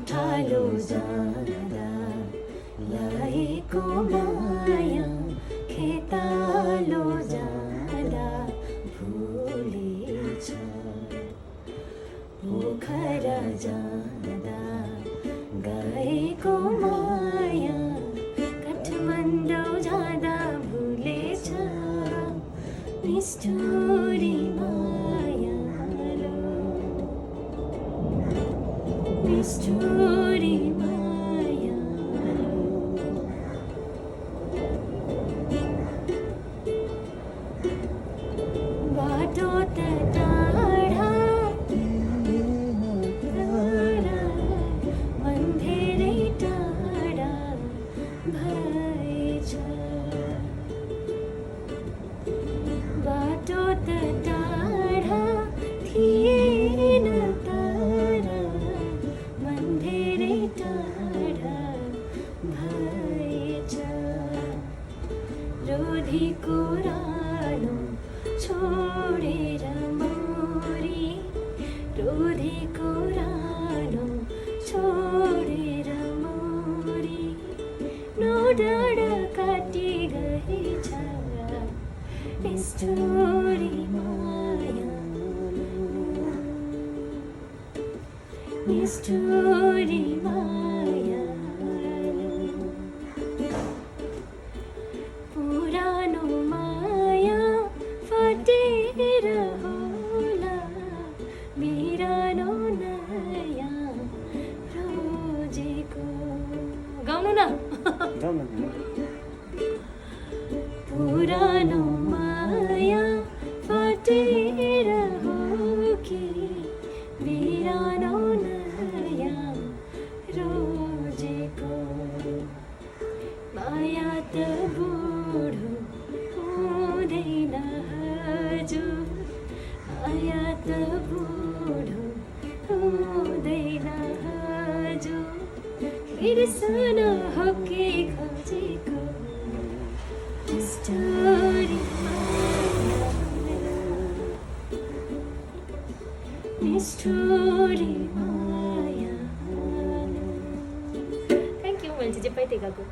उठालो जाँदा लागेको माया खेतालो जाँदा भुलेछ पोखरा जाँदा गएको माया काठमाडौँ जाँदा भुलेछ निष्ठुरी मायालो निष्ठुरी मायालो बाटो त टाढा मन धेरै टाढा भएछ बाटो त टाढा थिएन तर मन धेरै टाढा भएछ रोधीको रानो छोडेर मोरी रोधीको रानो छोडेर मोरी नो डाँडा काटी गएछ निष्ठुरी माया निष्ठुरी माया पुरानो माया फटेर होला बिरानो नयाँ रोजेको गाउनु न पुरानो माया फटेर हो कि बिरानो नयाँ रोजेको माया त बुढो हुँदैन हजुर माया त बुढो हुँदैन हजुर बिर्सन हो कि खोजेको निष्ठुरी माया निष्ठुरी माया थ्याङ्क यू मैले चाहिँ पाइदिएको